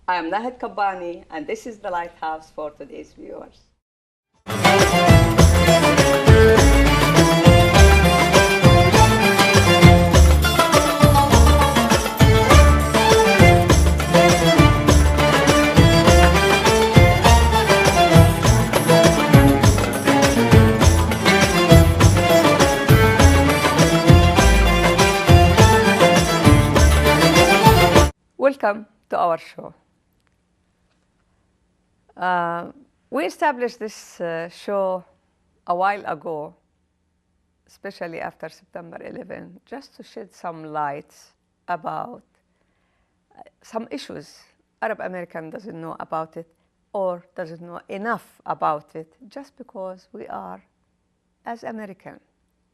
I am Nahed Kabbani, and this is the Lighthouse for today's viewers. Welcome to our show. We established this show a while ago, especially after September 11, just to shed some light about some issues Arab American doesn't know about it or doesn't know enough about it, just because we are, as American,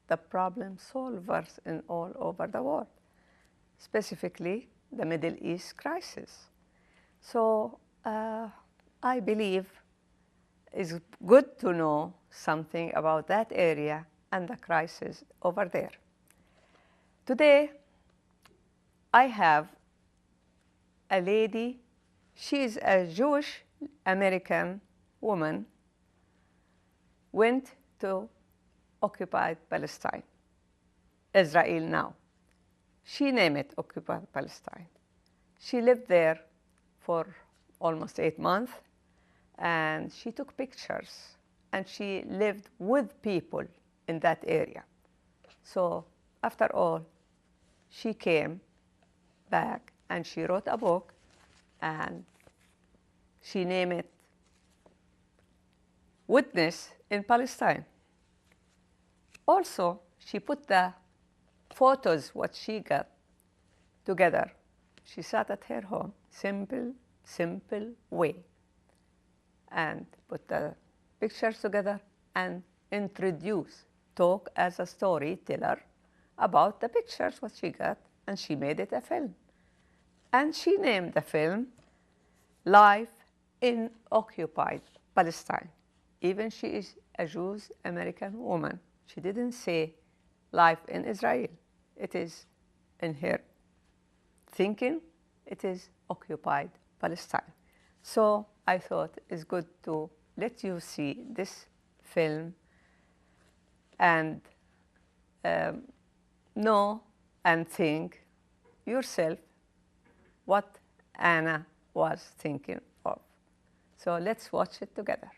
the problem solvers in all over the world, specifically the Middle East crisis. So I believe it's good to know something about that area and the crisis over there. Today, I have a lady. She is a Jewish American woman, went to occupied Palestine, Israel now. She named it Occupied Palestine. She lived there for almost 8 months, and she took pictures, and she lived with people in that area. So after all, she came back and she wrote a book, and she named it Witness in Palestine. Also, she put the photos, what she got, together. She sat at her home, simple way, and put the pictures together and talk as a storyteller about the pictures, what she got, and she made it a film. And she named the film Life in Occupied Palestine. Even she is a Jewish American woman. She didn't say life in Israel. It is in her thinking, it is occupied Palestine. So I thought it's good to let you see this film and know and think yourself what Anna was thinking of. So let's watch it together.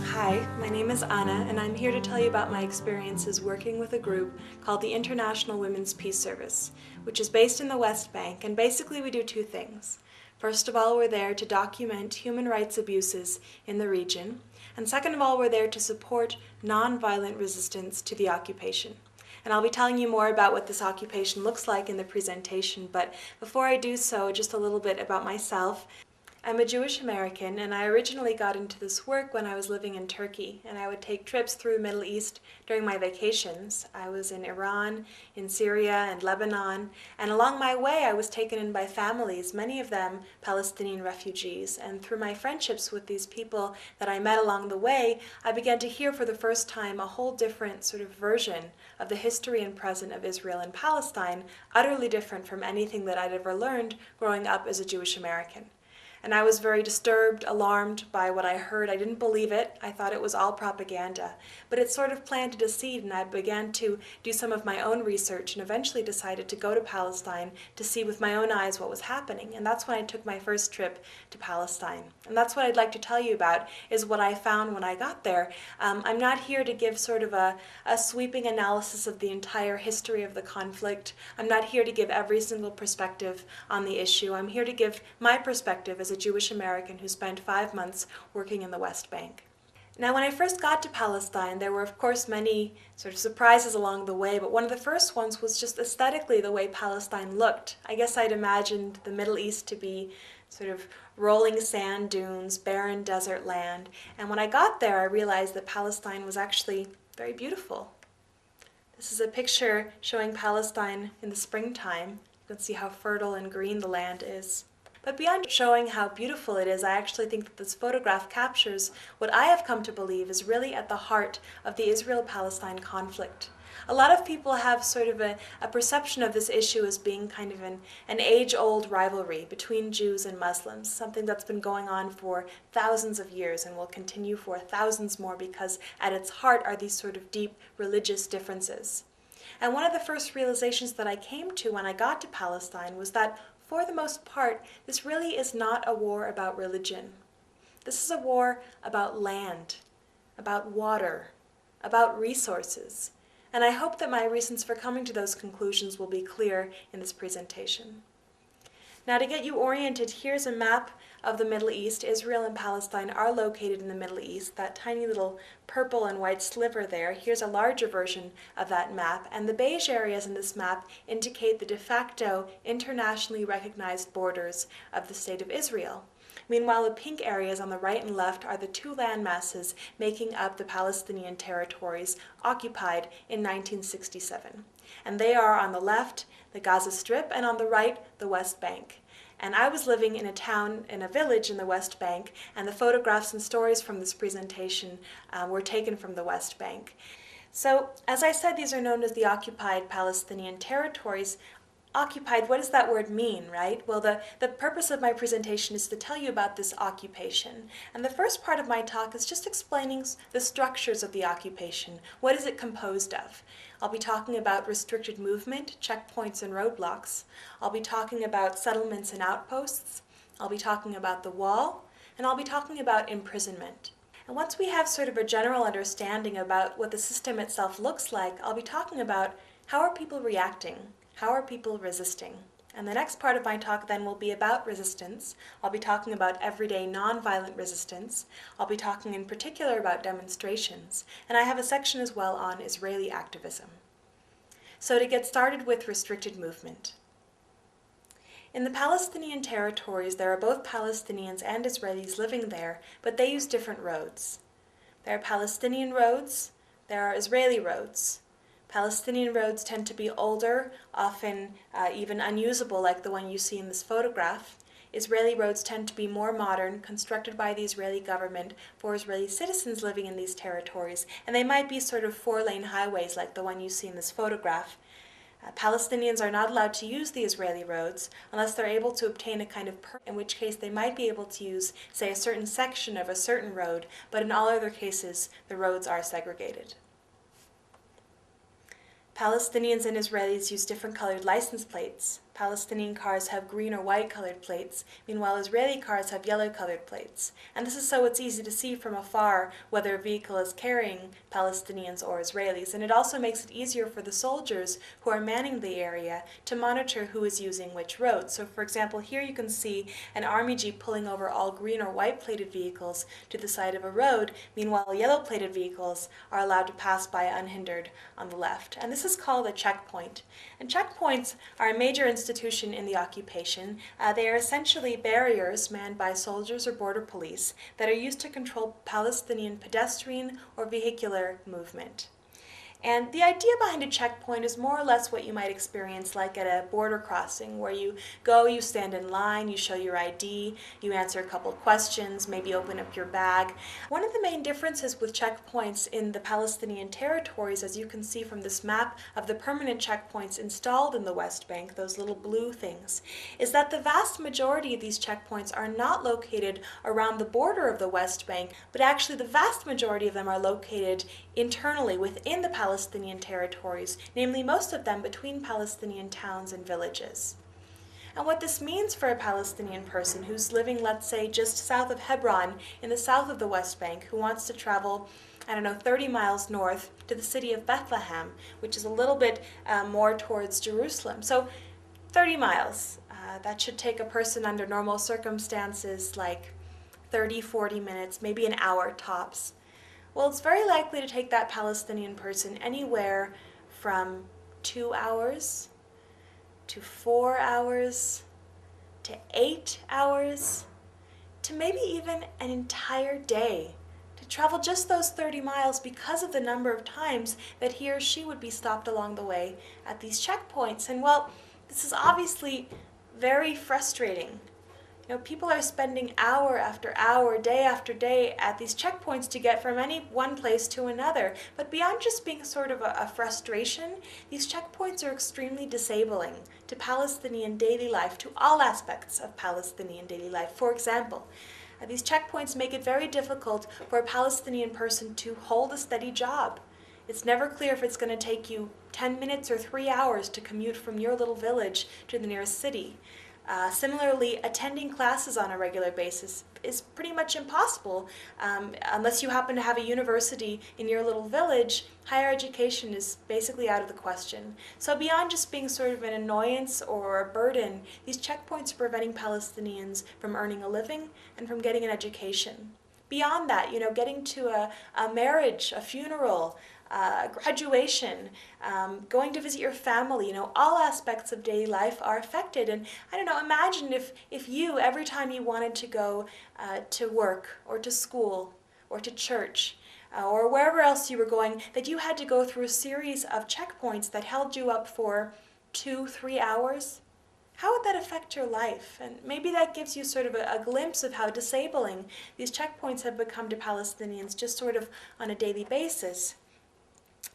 Hi, my name is Anna, and I'm here to tell you about my experiences working with a group called the International Women's Peace Service, which is based in the West Bank, and basically we do 2 things. First of all, we're there to document human rights abuses in the region, and second of all, we're there to support nonviolent resistance to the occupation. And I'll be telling you more about what this occupation looks like in the presentation, but before I do so, just a little bit about myself. I'm a Jewish American, and I originally got into this work when I was living in Turkey, and I would take trips through the Middle East during my vacations. I was in Iran, in Syria, and Lebanon, and along my way I was taken in by families, many of them Palestinian refugees, and through my friendships with these people that I met along the way, I began to hear for the first time a whole different sort of version of the history and present of Israel and Palestine, utterly different from anything that I'd ever learned growing up as a Jewish American. And I was very disturbed, alarmed by what I heard. I didn't believe it. I thought it was all propaganda. But it sort of planted a seed, and I began to do some of my own research and eventually decided to go to Palestine to see with my own eyes what was happening. And that's when I took my first trip to Palestine. And that's what I'd like to tell you about, is what I found when I got there. I'm not here to give sort of a sweeping analysis of the entire history of the conflict. I'm not here to give every single perspective on the issue. I'm here to give my perspective as a Jewish American who spent 5 months working in the West Bank. Now, when I first got to Palestine, there were, of course, many sort of surprises along the way, but one of the first ones was just aesthetically the way Palestine looked. I guess I'd imagined the Middle East to be sort of rolling sand dunes, barren desert land, and when I got there, I realized that Palestine was actually very beautiful. This is a picture showing Palestine in the springtime. You can see how fertile and green the land is. But beyond showing how beautiful it is, I actually think that this photograph captures what I have come to believe is really at the heart of the Israel-Palestine conflict. A lot of people have sort of a perception of this issue as being kind of an age-old rivalry between Jews and Muslims, something that's been going on for thousands of years and will continue for thousands more because at its heart are these sort of deep religious differences. And one of the first realizations that I came to when I got to Palestine was that, for the most part, this really is not a war about religion. This is a war about land, about water, about resources. And I hope that my reasons for coming to those conclusions will be clear in this presentation. Now, to get you oriented, here's a map of the Middle East. Israel and Palestine are located in the Middle East. That tiny little purple and white sliver there, here's a larger version of that map. And the beige areas in this map indicate the de facto internationally recognized borders of the State of Israel. Meanwhile, the pink areas on the right and left are the two land masses making up the Palestinian territories occupied in 1967. And they are on the left, the Gaza Strip, and on the right, the West Bank. And I was living in a town, in a village in the West Bank, and the photographs and stories from this presentation were taken from the West Bank. So, as I said, these are known as the occupied Palestinian territories. Occupied, what does that word mean, right? Well, the purpose of my presentation is to tell you about this occupation. And the first part of my talk is just explaining the structures of the occupation. What is it composed of? I'll be talking about restricted movement, checkpoints and roadblocks. I'll be talking about settlements and outposts. I'll be talking about the wall. And I'll be talking about imprisonment. And once we have sort of a general understanding about what the system itself looks like, I'll be talking about how are people reacting? How are people resisting? And the next part of my talk then will be about resistance. I'll be talking about everyday nonviolent resistance. I'll be talking in particular about demonstrations. And I have a section as well on Israeli activism. So to get started with restricted movement. In the Palestinian territories, there are both Palestinians and Israelis living there, but they use different roads. There are Palestinian roads, there are Israeli roads. Palestinian roads tend to be older, often even unusable like the one you see in this photograph. Israeli roads tend to be more modern, constructed by the Israeli government for Israeli citizens living in these territories, and they might be sort of four-lane highways like the one you see in this photograph. Palestinians are not allowed to use the Israeli roads unless they're able to obtain a kind of permit, in which case they might be able to use, say, a certain section of a certain road, but in all other cases, the roads are segregated. Palestinians and Israelis use different colored license plates. Palestinian cars have green or white colored plates, meanwhile Israeli cars have yellow colored plates. And this is so it's easy to see from afar whether a vehicle is carrying Palestinians or Israelis. And it also makes it easier for the soldiers who are manning the area to monitor who is using which road. So for example, here you can see an army jeep pulling over all green or white plated vehicles to the side of a road, meanwhile yellow plated vehicles are allowed to pass by unhindered on the left. And this is called a checkpoint. And checkpoints are a major institution in the occupation. They are essentially barriers manned by soldiers or border police that are used to control Palestinian pedestrian or vehicular movement. And the idea behind a checkpoint is more or less what you might experience like at a border crossing, where you go, you stand in line, you show your ID, you answer a couple of questions, maybe open up your bag. One of the main differences with checkpoints in the Palestinian territories, as you can see from this map of the permanent checkpoints installed in the West Bank, those little blue things, is that the vast majority of these checkpoints are not located around the border of the West Bank, but actually the vast majority of them are located internally within the Palestinian territories, namely most of them between Palestinian towns and villages. And what this means for a Palestinian person who's living, let's say, just south of Hebron in the south of the West Bank, who wants to travel, 30 miles north to the city of Bethlehem, which is a little bit more towards Jerusalem. So 30 miles, that should take a person under normal circumstances like 30, 40 minutes, maybe an hour tops. Well, it's very likely to take that Palestinian person anywhere from 2 hours to 4 hours to 8 hours to maybe even an entire day to travel just those 30 miles because of the number of times that he or she would be stopped along the way at these checkpoints. And well, this is obviously very frustrating People are spending hour after hour, day after day at these checkpoints to get from any one place to another. But beyond just being sort of a frustration, these checkpoints are extremely disabling to Palestinian daily life, to all aspects of Palestinian daily life. For example, these checkpoints make it very difficult for a Palestinian person to hold a steady job. It's never clear if it's going to take you 10 minutes or 3 hours to commute from your little village to the nearest city. Similarly, attending classes on a regular basis is pretty much impossible. Unless you happen to have a university in your little village, higher education is basically out of the question. So beyond just being sort of an annoyance or a burden, these checkpoints are preventing Palestinians from earning a living and from getting an education. Beyond that, getting to a marriage, a funeral, graduation, going to visit your family, all aspects of daily life are affected. And I don't know, imagine if you, every time you wanted to go to work or to school or to church or wherever else you were going, that you had to go through a series of checkpoints that held you up for 2-3 hours. How would that affect your life? And maybe that gives you sort of a glimpse of how disabling these checkpoints have become to Palestinians just sort of on a daily basis.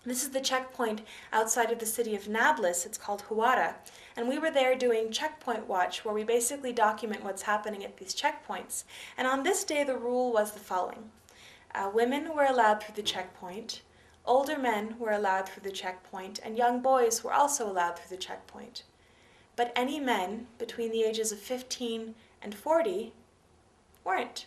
This is the checkpoint outside of the city of Nablus. It's called Huwara. And we were there doing checkpoint watch, where we basically document what's happening at these checkpoints. And on this day, the rule was the following. Women were allowed through the checkpoint, older men were allowed through the checkpoint, and young boys were also allowed through the checkpoint. But any men between the ages of 15 and 40 weren't.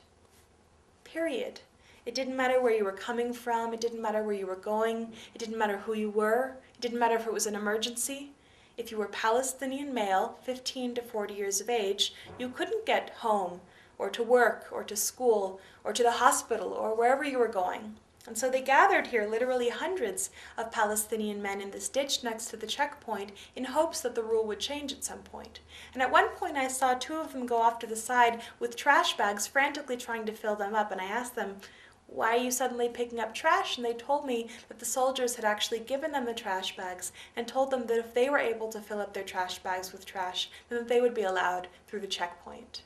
Period. It didn't matter where you were coming from, it didn't matter where you were going, it didn't matter who you were, it didn't matter if it was an emergency. If you were Palestinian male, 15 to 40 years of age, you couldn't get home or to work or to school or to the hospital or wherever you were going. And so they gathered here, literally hundreds of Palestinian men in this ditch next to the checkpoint, in hopes that the rule would change at some point. And at one point I saw 2 of them go off to the side with trash bags, frantically trying to fill them up, and I asked them, "Why are you suddenly picking up trash?" And they told me that the soldiers had actually given them the trash bags and told them that if they were able to fill up their trash bags with trash, then they would be allowed through the checkpoint.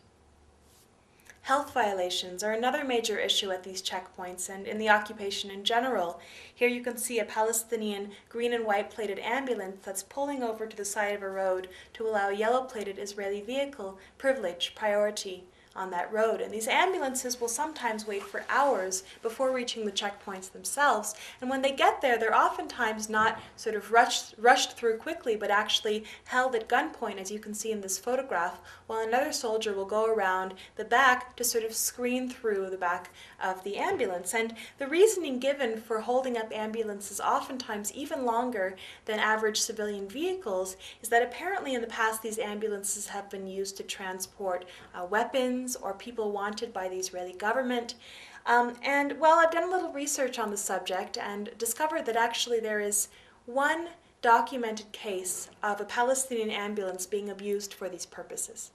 Health violations are another major issue at these checkpoints and in the occupation in general. Here you can see a Palestinian green and white plated ambulance that's pulling over to the side of a road to allow a yellow plated Israeli vehicle privilege, priority on that road. And these ambulances will sometimes wait for hours before reaching the checkpoints themselves. And when they get there, they're oftentimes not sort of rushed through quickly, but actually held at gunpoint, as you can see in this photograph, while another soldier will go around the back to sort of screen through the back of the ambulance. And the reasoning given for holding up ambulances oftentimes even longer than average civilian vehicles is that apparently in the past these ambulances have been used to transport weapons or people wanted by the Israeli government. And well, I've done a little research on the subject and discovered that actually there is one documented case of a Palestinian ambulance being abused for these purposes.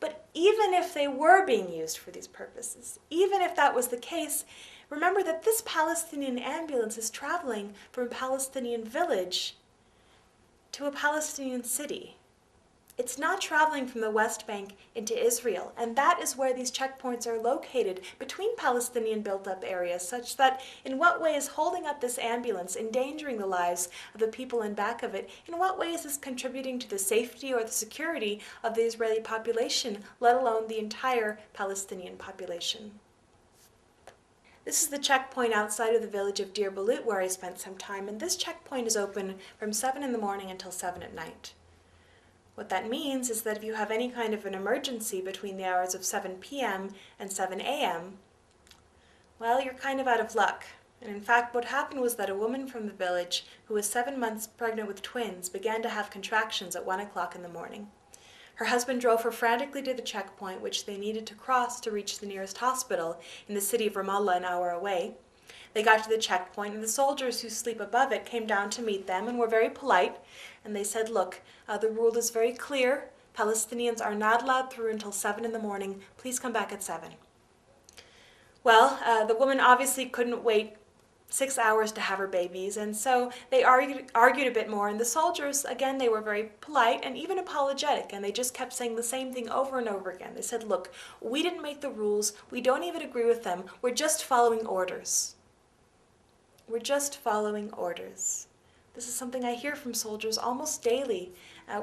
But even if they were being used for these purposes, even if that was the case, remember that this Palestinian ambulance is traveling from a Palestinian village to a Palestinian city. It's not traveling from the West Bank into Israel, and that is where these checkpoints are located, between Palestinian built-up areas, such that in what way is holding up this ambulance endangering the lives of the people in back of it? In what way is this contributing to the safety or the security of the Israeli population, let alone the entire Palestinian population? This is the checkpoint outside of the village of Deir Balut, where I spent some time, and this checkpoint is open from 7 in the morning until 7 at night. What that means is that if you have any kind of an emergency between the hours of 7 p.m. and 7 a.m., well, you're kind of out of luck. And in fact, what happened was that a woman from the village who was 7 months pregnant with twins began to have contractions at 1 o'clock in the morning. Her husband drove her frantically to the checkpoint, which they needed to cross to reach the nearest hospital in the city of Ramallah, an hour away. They got to the checkpoint, and the soldiers who sleep above it came down to meet them and were very polite. And they said, "Look, the rule is very clear. Palestinians are not allowed through until 7 in the morning. Please come back at 7. Well, the woman obviously couldn't wait 6 hours to have her babies, and so they argued a bit more, and the soldiers, again, they were very polite and even apologetic, and they just kept saying the same thing over and over again. They said, look, we didn't make the rules, we don't even agree with them, we're just following orders. We're just following orders. This is something I hear from soldiers almost daily.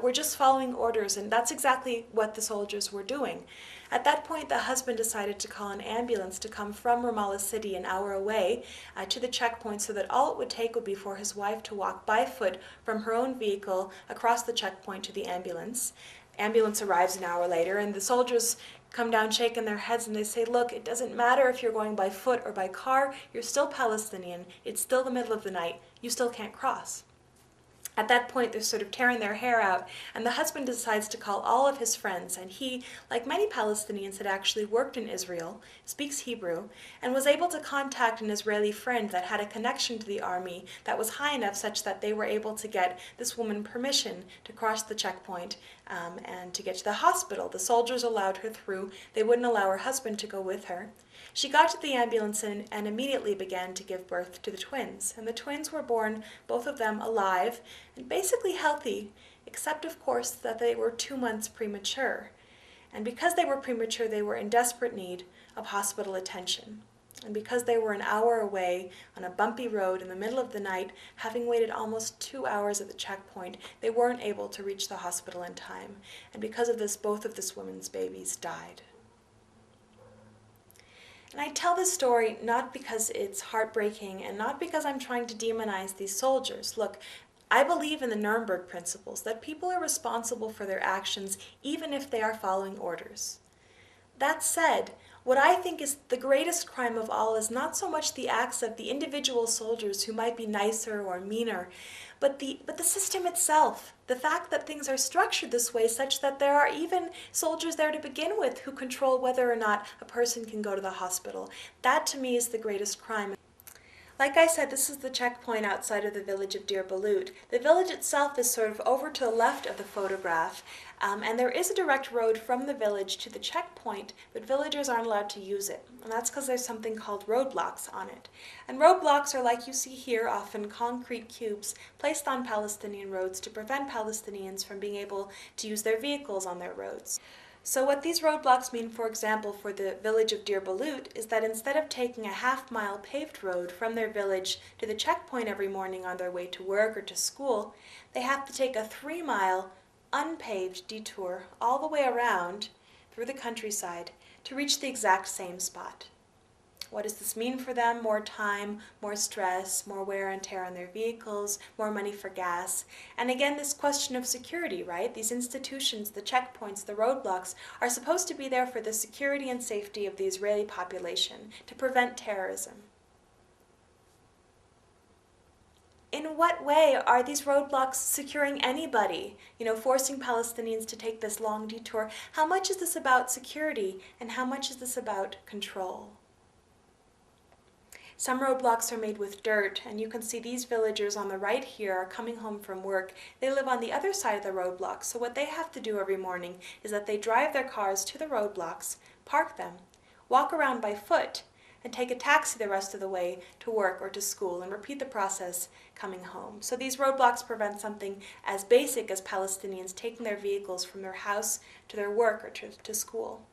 We're just following orders, and that's exactly what the soldiers were doing. At that point, the husband decided to call an ambulance to come from Ramallah City, an hour away, to the checkpoint, so that all it would take would be for his wife to walk by foot from her own vehicle across the checkpoint to the ambulance. Ambulance arrives an hour later, and the soldiers come down shaking their heads, and they say, look, it doesn't matter if you're going by foot or by car, you're still Palestinian, it's still the middle of the night, you still can't cross. At that point, they're sort of tearing their hair out, and the husband decides to call all of his friends, and he, like many Palestinians, had actually worked in Israel, speaks Hebrew, and was able to contact an Israeli friend that had a connection to the army that was high enough such that they were able to get this woman permission to cross the checkpoint and to get to the hospital. The soldiers allowed her through. They wouldn't allow her husband to go with her. She got to the ambulance and immediately began to give birth to the twins. And the twins were born, both of them alive and basically healthy, except of course that they were 2 months premature. And because they were premature, they were in desperate need of hospital attention. And because they were an hour away on a bumpy road in the middle of the night, having waited almost 2 hours at the checkpoint, they weren't able to reach the hospital in time. And because of this, both of this woman's babies died. And I tell this story not because it's heartbreaking and not because I'm trying to demonize these soldiers. Look, I believe in the Nuremberg principles, that people are responsible for their actions even if they are following orders. That said, what I think is the greatest crime of all is not so much the acts of the individual soldiers who might be nicer or meaner, but the system itself. The fact that things are structured this way such that there are even soldiers there to begin with who control whether or not a person can go to the hospital. That to me is the greatest crime. Like I said, this is the checkpoint outside of the village of Deir Balut. The village itself is sort of over to the left of the photograph, and there is a direct road from the village to the checkpoint, but villagers aren't allowed to use it. And that's because there's something called roadblocks on it. And roadblocks are, like you see here, often concrete cubes placed on Palestinian roads to prevent Palestinians from being able to use their vehicles on their roads. So what these roadblocks mean, for example, for the village of Deir Balut, is that instead of taking a half-mile paved road from their village to the checkpoint every morning on their way to work or to school, they have to take a 3-mile unpaved detour all the way around through the countryside to reach the exact same spot. What does this mean for them? More time, more stress, more wear and tear on their vehicles, more money for gas. And again, this question of security, right? These institutions, the checkpoints, the roadblocks, are supposed to be there for the security and safety of the Israeli population, to prevent terrorism. In what way are these roadblocks securing anybody? Forcing Palestinians to take this long detour. How much is this about security, and how much is this about control? Some roadblocks are made with dirt, and you can see these villagers on the right here are coming home from work. They live on the other side of the roadblocks, so what they have to do every morning is that they drive their cars to the roadblocks, park them, walk around by foot, and take a taxi the rest of the way to work or to school, and repeat the process coming home. So these roadblocks prevent something as basic as Palestinians taking their vehicles from their house to their work or to school.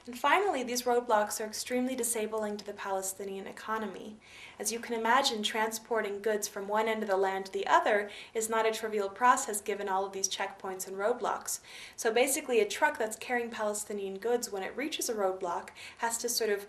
And finally, these roadblocks are extremely disabling to the Palestinian economy. As you can imagine, transporting goods from one end of the land to the other is not a trivial process given all of these checkpoints and roadblocks. So basically, a truck that's carrying Palestinian goods, when it reaches a roadblock, has to sort of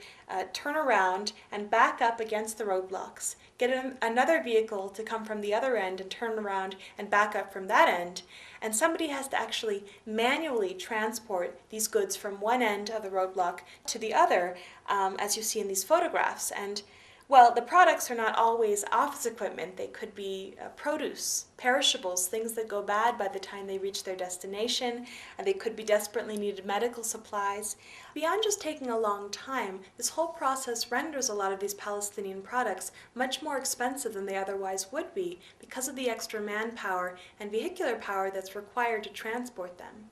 turn around and back up against the roadblocks, get another vehicle to come from the other end and turn around and back up from that end. And somebody has to actually manually transport these goods from one end of the roadblock to the other, as you see in these photographs. And well, the products are not always office equipment. They could be produce, perishables, things that go bad by the time they reach their destination, and they could be desperately needed medical supplies. Beyond just taking a long time, this whole process renders a lot of these Palestinian products much more expensive than they otherwise would be because of the extra manpower and vehicular power that's required to transport them.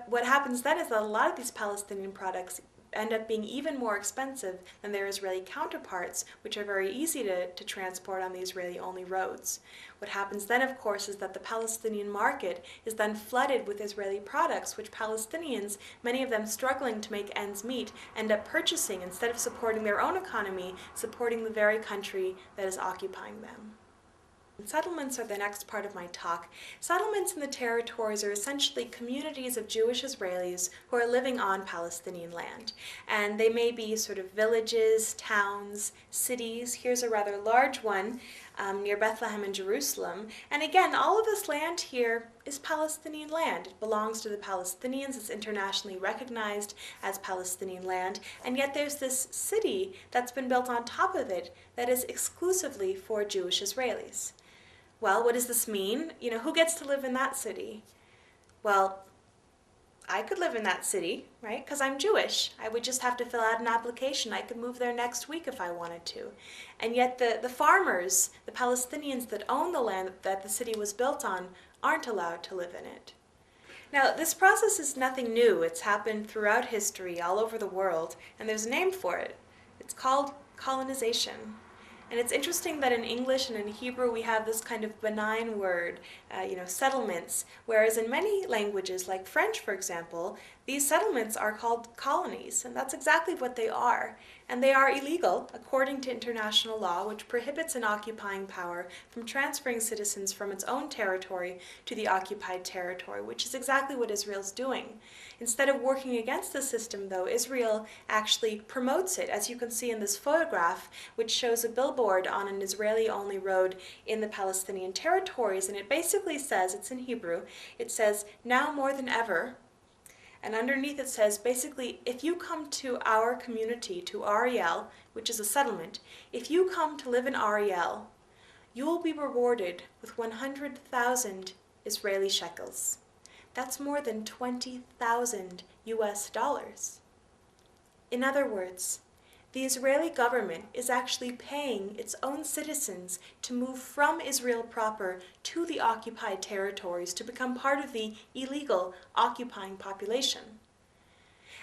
What happens then is that a lot of these Palestinian products end up being even more expensive than their Israeli counterparts, which are very easy to transport on the Israeli-only roads. What happens then, of course, is that the Palestinian market is then flooded with Israeli products, which Palestinians, many of them struggling to make ends meet, end up purchasing instead of supporting their own economy, supporting the very country that is occupying them. Settlements are the next part of my talk. Settlements in the territories are essentially communities of Jewish Israelis who are living on Palestinian land. And they may be sort of villages, towns, cities. Here's a rather large one near Bethlehem in Jerusalem. And again, all of this land here is Palestinian land. It belongs to the Palestinians. It's internationally recognized as Palestinian land. And yet there's this city that's been built on top of it that is exclusively for Jewish Israelis. Well, what does this mean? You know, who gets to live in that city? Well, I could live in that city, right? Because I'm Jewish. I would just have to fill out an application. I could move there next week if I wanted to. And yet the farmers, the Palestinians that own the land that the city was built on, aren't allowed to live in it. Now, this process is nothing new. It's happened throughout history, all over the world, and there's a name for it. It's called colonization. And it's interesting that in English and in Hebrew we have this kind of benign word, settlements, whereas in many languages, like French for example, these settlements are called colonies, and that's exactly what they are. And they are illegal according to international law, which prohibits an occupying power from transferring citizens from its own territory to the occupied territory, which is exactly what Israel's doing. Instead of working against the system, though, Israel actually promotes it, as you can see in this photograph, which shows a billboard on an Israeli-only road in the Palestinian territories, and it basically says, it's in Hebrew, it says, "Now more than ever," and underneath it says, basically, if you come to our community, to Ariel, which is a settlement, if you come to live in Ariel, you will be rewarded with 100,000 Israeli shekels. That's more than 20,000 US dollars. In other words, the Israeli government is actually paying its own citizens to move from Israel proper to the occupied territories to become part of the illegal occupying population.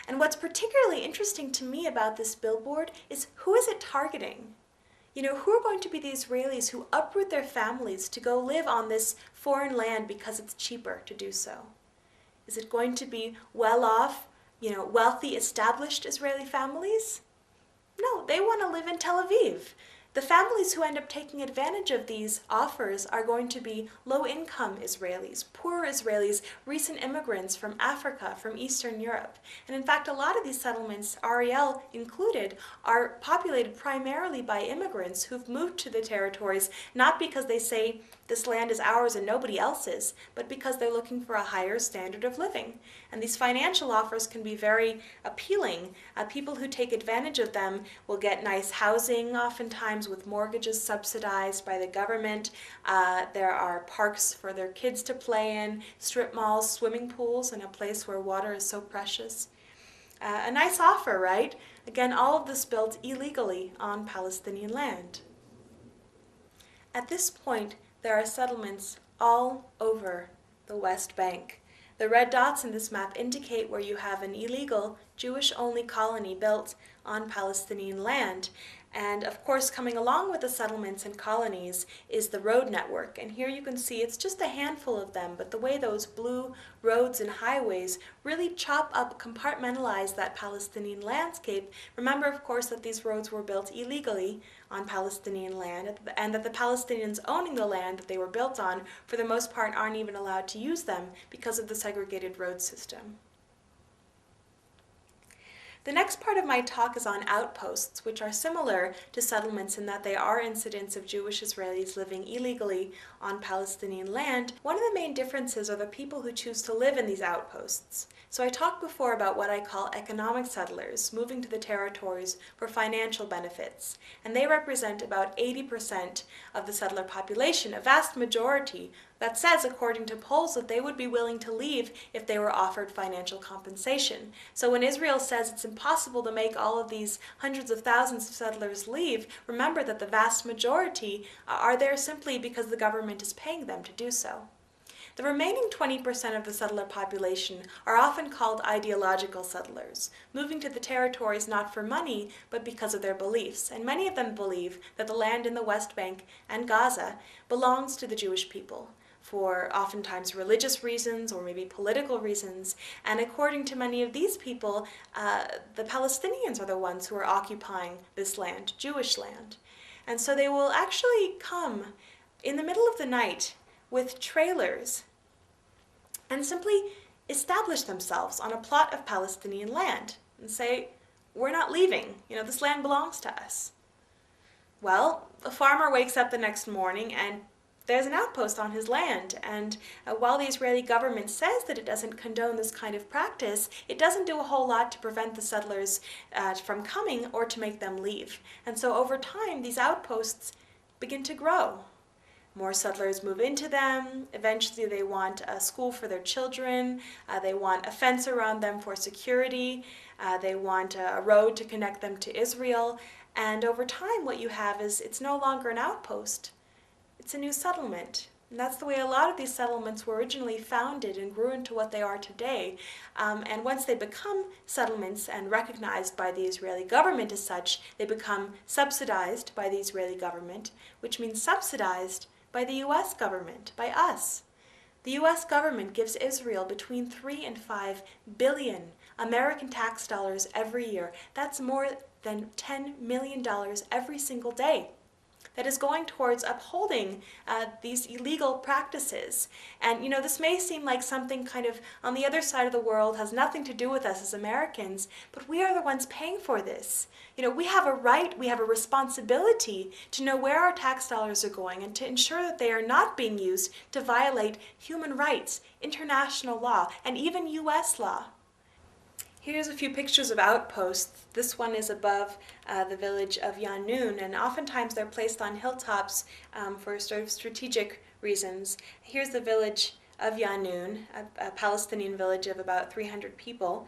And what's particularly interesting to me about this billboard is who is it targeting? You know, who are going to be the Israelis who uproot their families to go live on this foreign land because it's cheaper to do so? Is it going to be well-off, wealthy, established Israeli families? No, they want to live in Tel Aviv. The families who end up taking advantage of these offers are going to be low-income Israelis, poor Israelis, recent immigrants from Africa, from Eastern Europe. And in fact, a lot of these settlements, Ariel included, are populated primarily by immigrants who've moved to the territories, not because they say this land is ours and nobody else's, but because they're looking for a higher standard of living. And these financial offers can be very appealing. People who take advantage of them will get nice housing, oftentimes with mortgages subsidized by the government. There are parks for their kids to play in, strip malls, swimming pools, and a place where water is so precious. A nice offer, right? Again, all of this built illegally on Palestinian land. At this point, there are settlements all over the West Bank. The red dots in this map indicate where you have an illegal Jewish-only colony built on Palestinian land. And of course, coming along with the settlements and colonies is the road network. And here you can see it's just a handful of them, but the way those blue roads and highways really chop up, compartmentalize that Palestinian landscape. Remember, of course, that these roads were built illegally on Palestinian land, and that the Palestinians owning the land that they were built on, for the most part, aren't even allowed to use them because of the segregated road system. The next part of my talk is on outposts, which are similar to settlements in that they are incidents of Jewish Israelis living illegally on Palestinian land. One of the main differences are the people who choose to live in these outposts. So I talked before about what I call economic settlers, moving to the territories for financial benefits. And they represent about 80% of the settler population, a vast majority that says, according to polls, that they would be willing to leave if they were offered financial compensation. So when Israel says it's impossible to make all of these hundreds of thousands of settlers leave, remember that the vast majority are there simply because the government is paying them to do so. The remaining 20% of the settler population are often called ideological settlers, moving to the territories not for money, but because of their beliefs. And many of them believe that the land in the West Bank and Gaza belongs to the Jewish people, for oftentimes religious reasons or maybe political reasons. And according to many of these people, the Palestinians are the ones who are occupying this land, Jewish land. And so they will actually come in the middle of the night with trailers and simply establish themselves on a plot of Palestinian land and say, we're not leaving, this land belongs to us. Well, a farmer wakes up the next morning and there's an outpost on his land, and while the Israeli government says that it doesn't condone this kind of practice, it doesn't do a whole lot to prevent the settlers from coming or to make them leave. And so over time, these outposts begin to grow. More settlers move into them. Eventually they want a school for their children. They want a fence around them for security. They want a road to connect them to Israel. And over time what you have is it's no longer an outpost. It's a new settlement. And that's the way a lot of these settlements were originally founded and grew into what they are today. And once they become settlements and recognized by the Israeli government as such, they become subsidized by the Israeli government, which means subsidized by the U.S. government, by us. The U.S. government gives Israel between 3 and 5 billion American tax dollars every year. That's more than $10 million every single day. That is going towards upholding these illegal practices. And this may seem like something kind of on the other side of the world, has nothing to do with us as Americans, but we are the ones paying for this. We have a right, we have a responsibility to know where our tax dollars are going and to ensure that they are not being used to violate human rights, international law, and even U.S. law. Here's a few pictures of outposts. This one is above the village of Yanun, and oftentimes they're placed on hilltops for sort of strategic reasons. Here's the village of Yanun, a Palestinian village of about 300 people.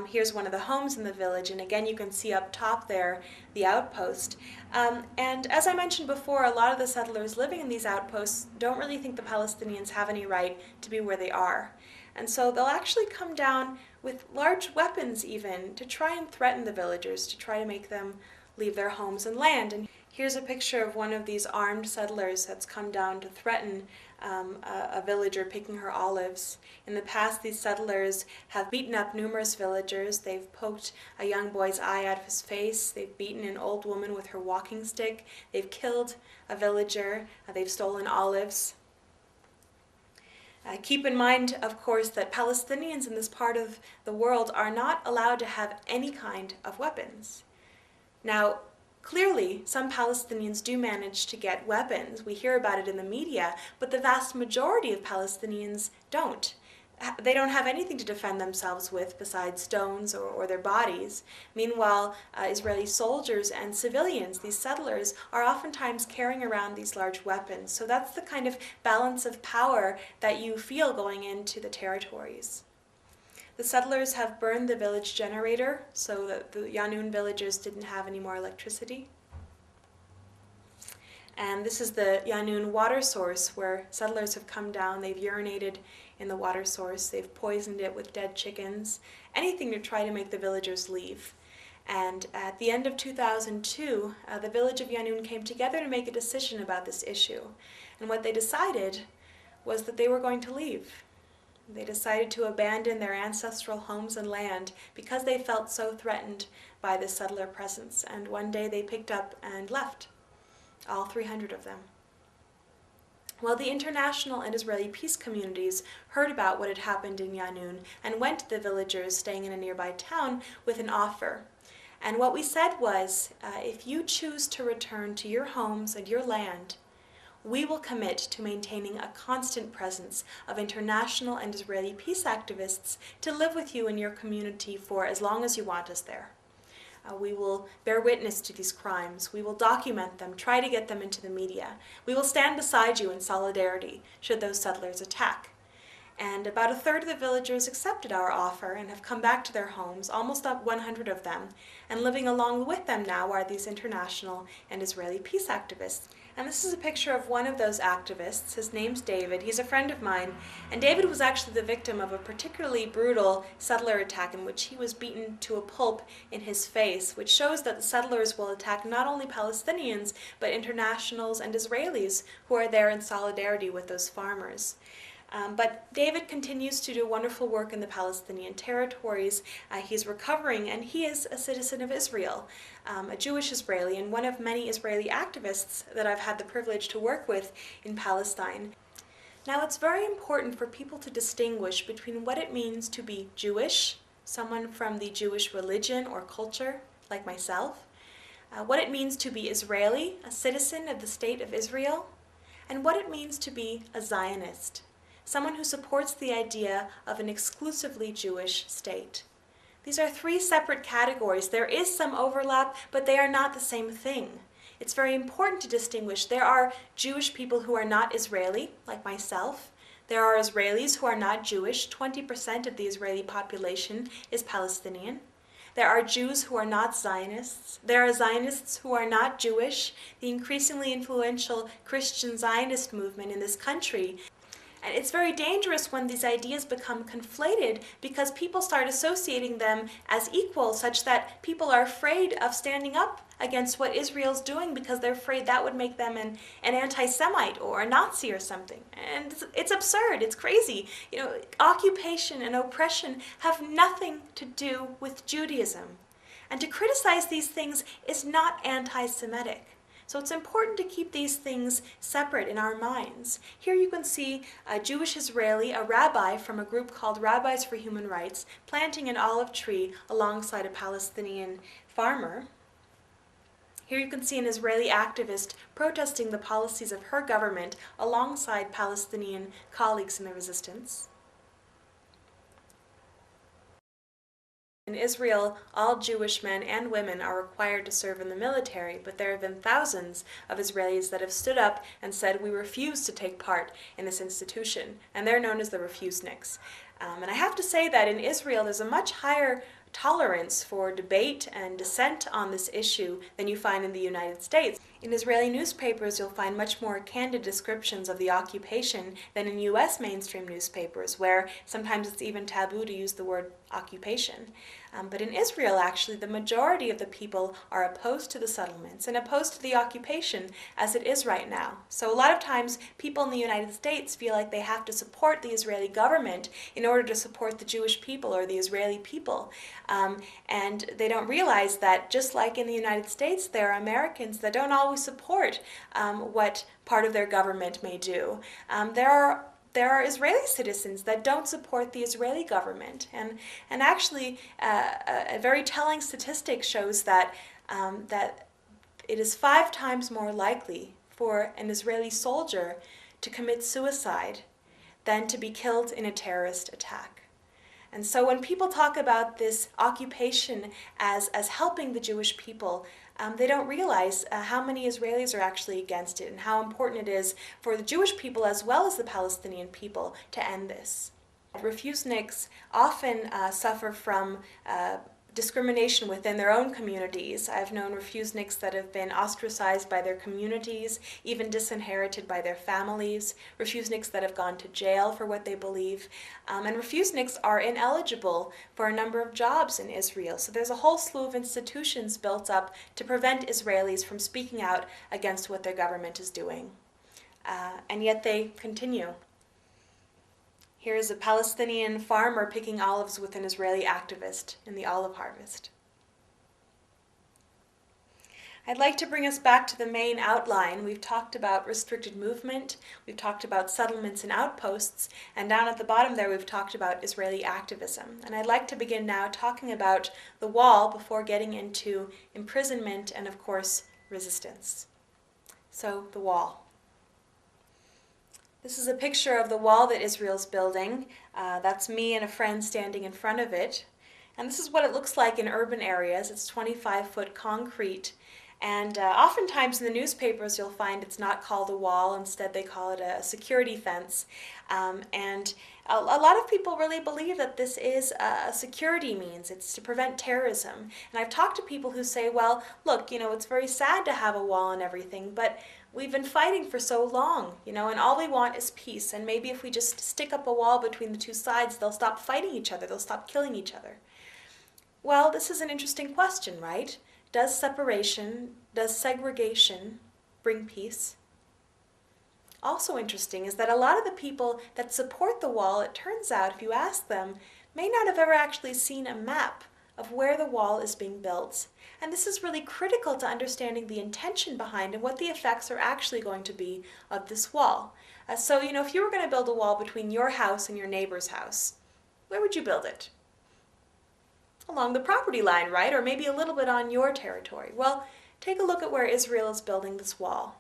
Here's one of the homes in the village, and again you can see up top there the outpost. And as I mentioned before, a lot of the settlers living in these outposts don't really think the Palestinians have any right to be where they are. And so they'll actually come down with large weapons even to try and threaten the villagers, to try to make them leave their homes and land. And here's a picture of one of these armed settlers that's come down to threaten a villager picking her olives. In the past, these settlers have beaten up numerous villagers. They've poked a young boy's eye out of his face. They've beaten an old woman with her walking stick. They've killed a villager. They've stolen olives. Keep in mind, of course, that Palestinians in this part of the world are not allowed to have any kind of weapons. Now, clearly, some Palestinians do manage to get weapons. We hear about it in the media, but the vast majority of Palestinians don't. They don't have anything to defend themselves with besides stones or their bodies. Meanwhile, Israeli soldiers and civilians, these settlers, are oftentimes carrying around these large weapons. So that's the kind of balance of power that you feel going into the territories. The settlers have burned the village generator so that the Yanun villagers didn't have any more electricity. And this is the Yanun water source where settlers have come down. They've urinated in the water source. They've poisoned it with dead chickens, anything to try to make the villagers leave. And at the end of 2002, the village of Yanun came together to make a decision about this issue. And what they decided was that they were going to leave. They decided to abandon their ancestral homes and land because they felt so threatened by the settler presence. And one day they picked up and left, all 300 of them. Well, the international and Israeli peace communities heard about what had happened in Yanun and went to the villagers staying in a nearby town with an offer. And what we said was, if you choose to return to your homes and your land, we will commit to maintaining a constant presence of international and Israeli peace activists to live with you in your community for as long as you want us there. We will bear witness to these crimes. We will document them, try to get them into the media. We will stand beside you in solidarity should those settlers attack. And about a third of the villagers accepted our offer and have come back to their homes, almost up 100 of them. And living along with them now are these international and Israeli peace activists. And this is a picture of one of those activists. His name's David. He's a friend of mine. And David was actually the victim of a particularly brutal settler attack in which he was beaten to a pulp in his face, which shows that the settlers will attack not only Palestinians, but internationals and Israelis who are there in solidarity with those farmers. But David continues to do wonderful work in the Palestinian territories. He's recovering, and he is a citizen of Israel, a Jewish Israeli, and one of many Israeli activists that I've had the privilege to work with in Palestine. Now, it's very important for people to distinguish between what it means to be Jewish, someone from the Jewish religion or culture, like myself, what it means to be Israeli, a citizen of the state of Israel, and what it means to be a Zionist, someone who supports the idea of an exclusively Jewish state. These are three separate categories. There is some overlap, but they are not the same thing. It's very important to distinguish. There are Jewish people who are not Israeli, like myself. There are Israelis who are not Jewish. 20% of the Israeli population is Palestinian. There are Jews who are not Zionists. There are Zionists who are not Jewish. The increasingly influential Christian Zionist movement in this country. And it's very dangerous when these ideas become conflated because people start associating them as equal, such that people are afraid of standing up against what Israel's doing because they're afraid that would make them an anti-Semite or a Nazi or something. And it's absurd. It's crazy. Occupation and oppression have nothing to do with Judaism. And to criticize these things is not anti-Semitic. So it's important to keep these things separate in our minds. Here you can see a Jewish Israeli, a rabbi from a group called Rabbis for Human Rights, planting an olive tree alongside a Palestinian farmer. Here you can see an Israeli activist protesting the policies of her government alongside Palestinian colleagues in the resistance. In Israel, all Jewish men and women are required to serve in the military, but there have been thousands of Israelis that have stood up and said, we refuse to take part in this institution, and they're known as the refuseniks. And I have to say that in Israel, there's a much higher tolerance for debate and dissent on this issue than you find in the United States. In Israeli newspapers, you'll find much more candid descriptions of the occupation than in U.S. mainstream newspapers, where sometimes it's even taboo to use the word occupation. But in Israel, actually, the majority of the people are opposed to the settlements and opposed to the occupation as it is right now. So a lot of times, people in the United States feel like they have to support the Israeli government in order to support the Jewish people or the Israeli people. And they don't realize that, just like in the United States, there are Americans that don't always support what part of their government may do. There are Israeli citizens that don't support the Israeli government. And actually, a very telling statistic shows that it is 5 times more likely for an Israeli soldier to commit suicide than to be killed in a terrorist attack. And so when people talk about this occupation as helping the Jewish people, they don't realize how many Israelis are actually against it and how important it is for the Jewish people as well as the Palestinian people to end this. Refuseniks often suffer from discrimination within their own communities. I've known refuseniks that have been ostracized by their communities, even disinherited by their families, refuseniks that have gone to jail for what they believe, and refuseniks are ineligible for a number of jobs in Israel. So there's a whole slew of institutions built up to prevent Israelis from speaking out against what their government is doing. And yet they continue. Here is a Palestinian farmer picking olives with an Israeli activist in the olive harvest. I'd like to bring us back to the main outline. We've talked about restricted movement, we've talked about settlements and outposts, and down at the bottom there we've talked about Israeli activism. And I'd like to begin now talking about the wall before getting into imprisonment and, of course, resistance. So, the wall. This is a picture of the wall that Israel's building. That's me and a friend standing in front of it. And this is what it looks like in urban areas. It's 25-foot concrete. And oftentimes in the newspapers you'll find it's not called a wall, instead they call it a security fence. And a lot of people really believe that this is a security means. It's to prevent terrorism. And I've talked to people who say, well, look, it's very sad to have a wall and everything, but we've been fighting for so long, and all we want is peace. And maybe if we just stick up a wall between the two sides, they'll stop fighting each other. They'll stop killing each other. Well, this is an interesting question, right? Does separation, does segregation bring peace? Also interesting is that a lot of the people that support the wall, it turns out, if you ask them, may not have ever actually seen a map of where the wall is being built. And this is really critical to understanding the intention behind and what the effects are actually going to be of this wall. So, if you were going to build a wall between your house and your neighbor's house, where would you build it? Along the property line, right? Or maybe a little bit on your territory. Well, take a look at where Israel is building this wall.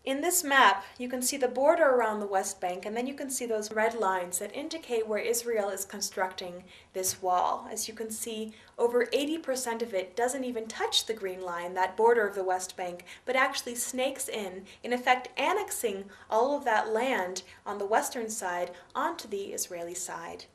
In this map, you can see the border around the West Bank, and then you can see those red lines that indicate where Israel is constructing this wall. As you can see, over 80% of it doesn't even touch the green line, that border of the West Bank, but actually snakes in effect annexing all of that land on the western side onto the Israeli side.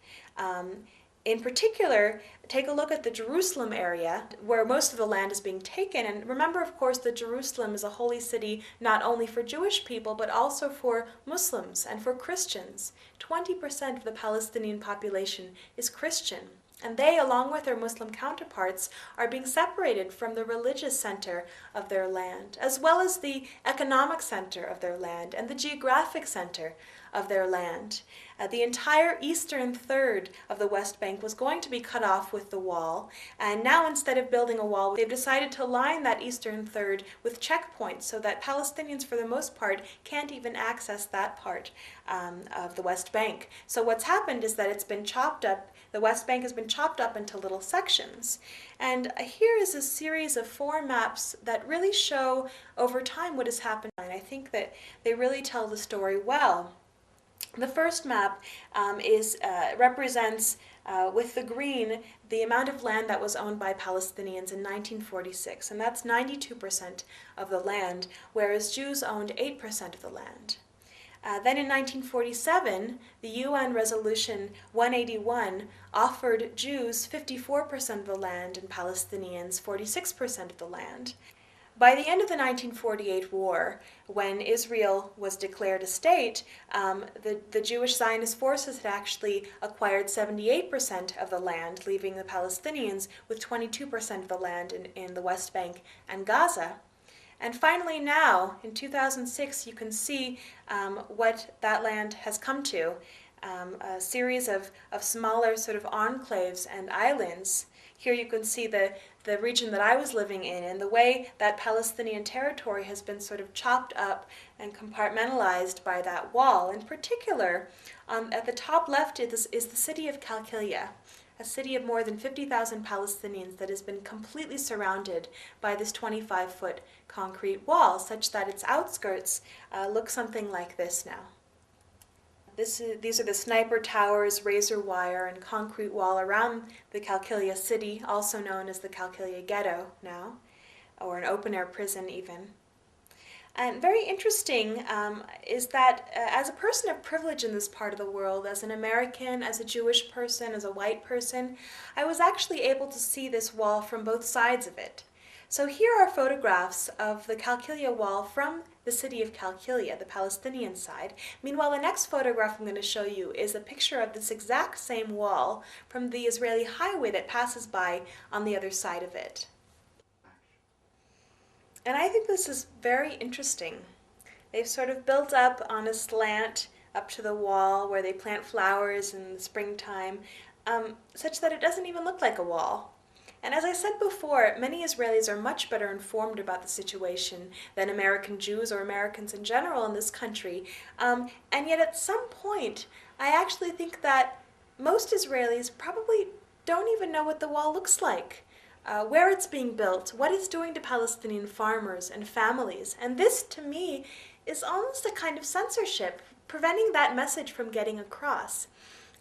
In particular, take a look at the Jerusalem area, where most of the land is being taken. And remember, of course, that Jerusalem is a holy city not only for Jewish people, but also for Muslims and for Christians. 20% of the Palestinian population is Christian. And they, along with their Muslim counterparts, are being separated from the religious center of their land, as well as the economic center of their land and the geographic center of their land. The entire eastern third of the West Bank was going to be cut off with the wall, and now instead of building a wall, they've decided to line that eastern third with checkpoints so that Palestinians, for the most part, can't even access that part of the West Bank. So what's happened is that it's been chopped up. The West Bank has been chopped up into little sections. And here is a series of 4 maps that really show over time what has happened. And I think that they really tell the story well. The first map represents, with the green, the amount of land that was owned by Palestinians in 1946, and that's 92% of the land, whereas Jews owned 8% of the land. Then in 1947, the UN Resolution 181 offered Jews 54% of the land and Palestinians 46% of the land. By the end of the 1948 war, when Israel was declared a state, the Jewish Zionist forces had actually acquired 78% of the land, leaving the Palestinians with 22% of the land in the West Bank and Gaza. And finally now, in 2006, you can see what that land has come to, a series of smaller sort of enclaves and islands. Here you can see the region that I was living in, and the way that Palestinian territory has been sort of chopped up and compartmentalized by that wall. In particular, at the top left is the city of Qalqilia, a city of more than 50,000 Palestinians that has been completely surrounded by this 25-foot concrete wall, such that its outskirts look something like this now. These are the sniper towers, razor wire, and concrete wall around the Qalqilia city, also known as the Qalqilia ghetto now, or an open-air prison even. And very interesting is that as a person of privilege in this part of the world, as an American, as a Jewish person, as a white person, I was actually able to see this wall from both sides of it. So here are photographs of the Qalqilia wall from the city of Qalqilia, the Palestinian side. Meanwhile, the next photograph I'm going to show you is a picture of this exact same wall from the Israeli highway that passes by on the other side of it. And I think this is very interesting. They've sort of built up on a slant up to the wall where they plant flowers in the springtime, such that it doesn't even look like a wall. And as I said before, many Israelis are much better informed about the situation than American Jews or Americans in general in this country. And yet at some point, I actually think that most Israelis probably don't even know what the wall looks like, where it's being built, what it's doing to Palestinian farmers and families. And this, to me, is almost a kind of censorship, preventing that message from getting across.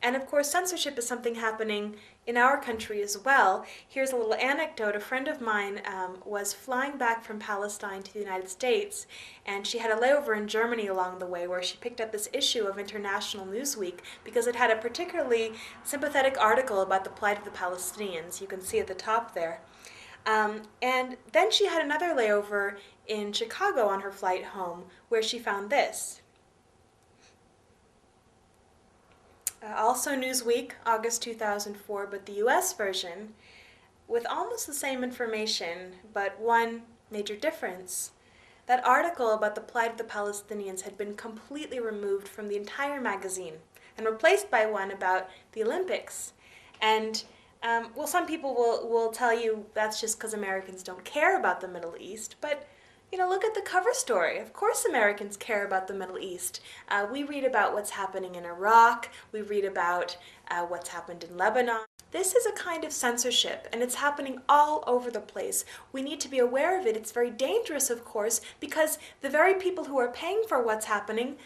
And of course, censorship is something happening in our country as well. Here's a little anecdote. A friend of mine was flying back from Palestine to the United States, and she had a layover in Germany along the way where she picked up this issue of International Newsweek because it had a particularly sympathetic article about the plight of the Palestinians. You can see at the top there. And then she had another layover in Chicago on her flight home where she found this. Also Newsweek, August 2004, but the US version, with almost the same information, but one major difference. That article about the plight of the Palestinians had been completely removed from the entire magazine and replaced by one about the Olympics. And well, some people will tell you that's just because Americans don't care about the Middle East, but look at the cover story. Of course Americans care about the Middle East. We read about what's happening in Iraq. We read about what's happened in Lebanon. This is a kind of censorship, and it's happening all over the place. We need to be aware of it. It's very dangerous, of course, because the very people who are paying for what's happening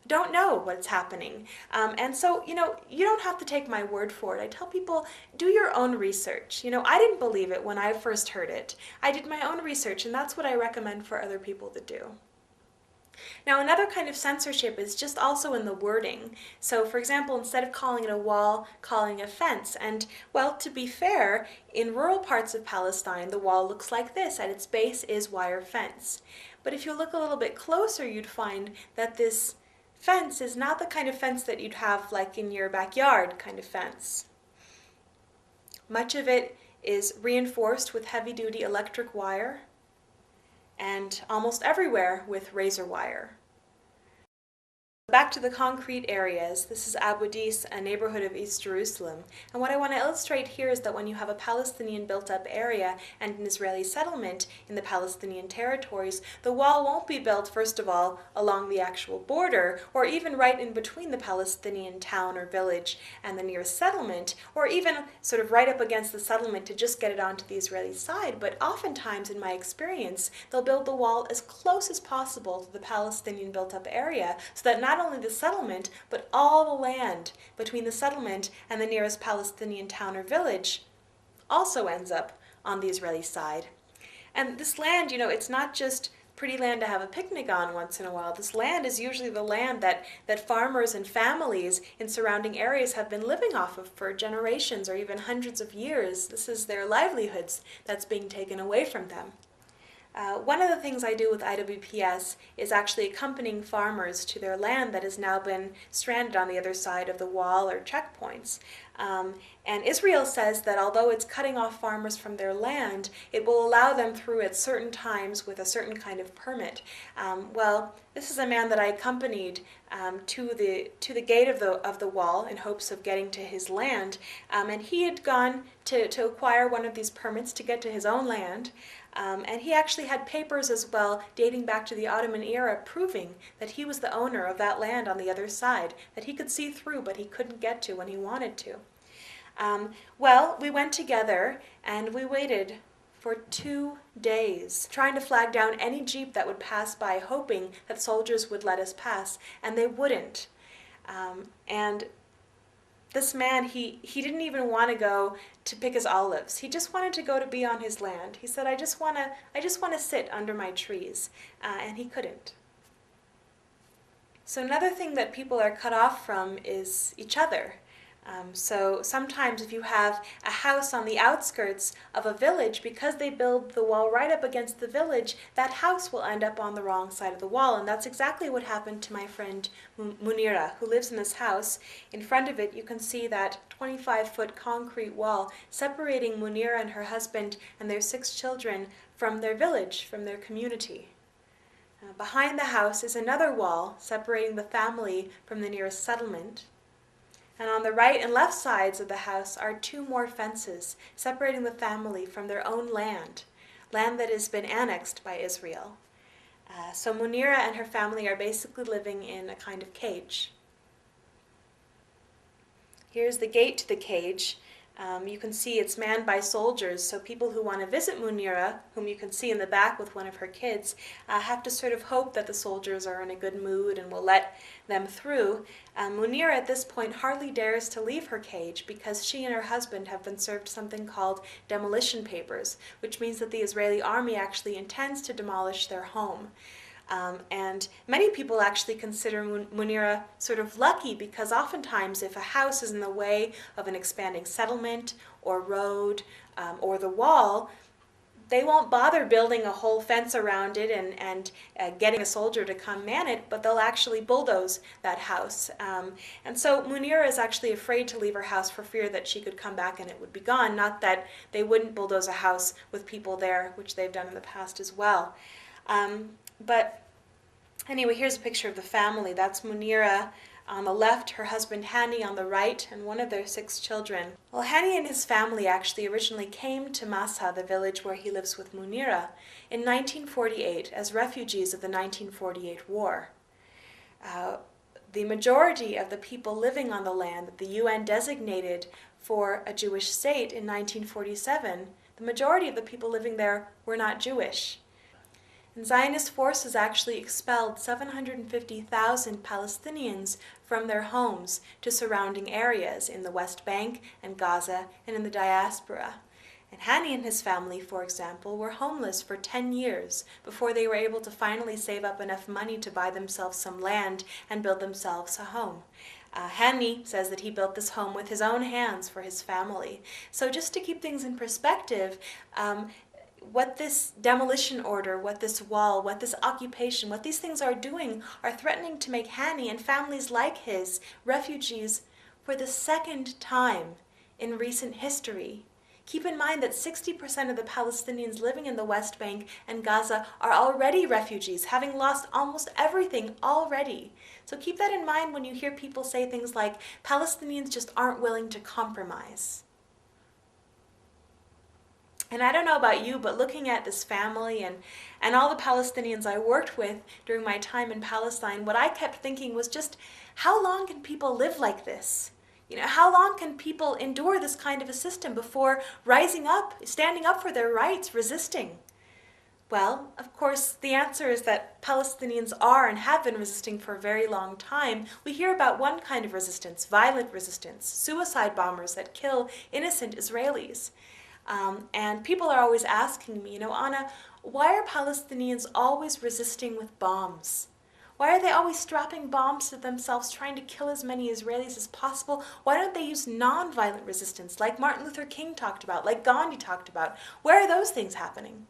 don't know what's happening. And so, you don't have to take my word for it. I tell people, do your own research. I didn't believe it when I first heard it. I did my own research, and that's what I recommend for other people to do. Now, another kind of censorship is just also in the wording. So, for example, instead of calling it a wall, calling it a fence. And, well, to be fair, in rural parts of Palestine, the wall looks like this. At its base is wire fence. But if you look a little bit closer, you'd find that this fence is not the kind of fence that you'd have like in your backyard kind of fence. Much of it is reinforced with heavy-duty electric wire and almost everywhere with razor wire. Back to the concrete areas. This is Abu Dis, a neighborhood of East Jerusalem. And what I want to illustrate here is that when you have a Palestinian built-up area and an Israeli settlement in the Palestinian territories, the wall won't be built, first of all, along the actual border, or even right in between the Palestinian town or village and the nearest settlement, or even sort of right up against the settlement to just get it onto the Israeli side. But oftentimes, in my experience, they'll build the wall as close as possible to the Palestinian built-up area so that not only the settlement, but all the land between the settlement and the nearest Palestinian town or village also ends up on the Israeli side. And this land, it's not just pretty land to have a picnic on once in a while. This land is usually the land that farmers and families in surrounding areas have been living off of for generations or even hundreds of years. This is their livelihoods that's being taken away from them. One of the things I do with IWPS is actually accompanying farmers to their land that has now been stranded on the other side of the wall or checkpoints. And Israel says that although it's cutting off farmers from their land, it will allow them through at certain times with a certain kind of permit. Well, this is a man that I accompanied to the gate of the wall in hopes of getting to his land, and he had gone to acquire one of these permits to get to his own land. And he actually had papers as well dating back to the Ottoman era proving that he was the owner of that land on the other side, that he could see through but he couldn't get to when he wanted to. Well, we went together and we waited for 2 days, trying to flag down any jeep that would pass by, hoping that soldiers would let us pass, and they wouldn't. And this man, he didn't even want to go to pick his olives. He just wanted to go to be on his land. He said, I just want to sit under my trees, and he couldn't. So another thing that people are cut off from is each other. So sometimes if you have a house on the outskirts of a village, because they build the wall right up against the village, that house will end up on the wrong side of the wall. And that's exactly what happened to my friend Munira, who lives in this house. In front of it, you can see that 25-foot concrete wall separating Munira and her husband and their 6 children from their village, from their community. Behind the house is another wall separating the family from the nearest settlement. And on the right and left sides of the house are 2 more fences separating the family from their own land that has been annexed by Israel. So Munira and her family are basically living in a kind of cage. Here's the gate to the cage. You can see it's manned by soldiers, so people who want to visit Munira, whom you can see in the back with one of her kids, have to sort of hope that the soldiers are in a good mood and will let them through. Munira at this point hardly dares to leave her cage because she and her husband have been served something called demolition papers, which means that the Israeli army actually intends to demolish their home. And many people actually consider Munira sort of lucky because oftentimes if a house is in the way of an expanding settlement or road or the wall, they won't bother building a whole fence around it and getting a soldier to come man it, but they'll actually bulldoze that house. And so Munira is actually afraid to leave her house for fear that she could come back and it would be gone, not that they wouldn't bulldoze a house with people there, which they've done in the past as well. But anyway, here's a picture of the family. That's Munira on the left, her husband Hani on the right, and one of their 6 children. Well, Hani and his family actually originally came to Massa, the village where he lives with Munira, in 1948 as refugees of the 1948 war. The majority of the people living on the land that the UN designated for a Jewish state in 1947, the majority of the people living there were not Jewish. And Zionist forces actually expelled 750,000 Palestinians from their homes to surrounding areas in the West Bank and Gaza and in the diaspora. And Hani and his family, for example, were homeless for 10 years before they were able to finally save up enough money to buy themselves some land and build themselves a home. Hani says that he built this home with his own hands for his family. So just to keep things in perspective, what this demolition order, what this wall, what this occupation, what these things are doing are threatening to make Hani and families like his refugees for the second time in recent history. Keep in mind that 60% of the Palestinians living in the West Bank and Gaza are already refugees, having lost almost everything already. So keep that in mind when you hear people say things like, Palestinians just aren't willing to compromise. And I don't know about you, but looking at this family and all the Palestinians I worked with during my time in Palestine, what I kept thinking was just, how long can people live like this? You know, how long can people endure this kind of a system before rising up, standing up for their rights, resisting? Well, of course, the answer is that Palestinians are and have been resisting for a very long time. We hear about one kind of resistance, violent resistance, suicide bombers that kill innocent Israelis. And people are always asking me, Anna, why are Palestinians always resisting with bombs? Why are they always strapping bombs to themselves, trying to kill as many Israelis as possible? Why don't they use non-violent resistance, like Martin Luther King talked about, like Gandhi talked about? Where are those things happening?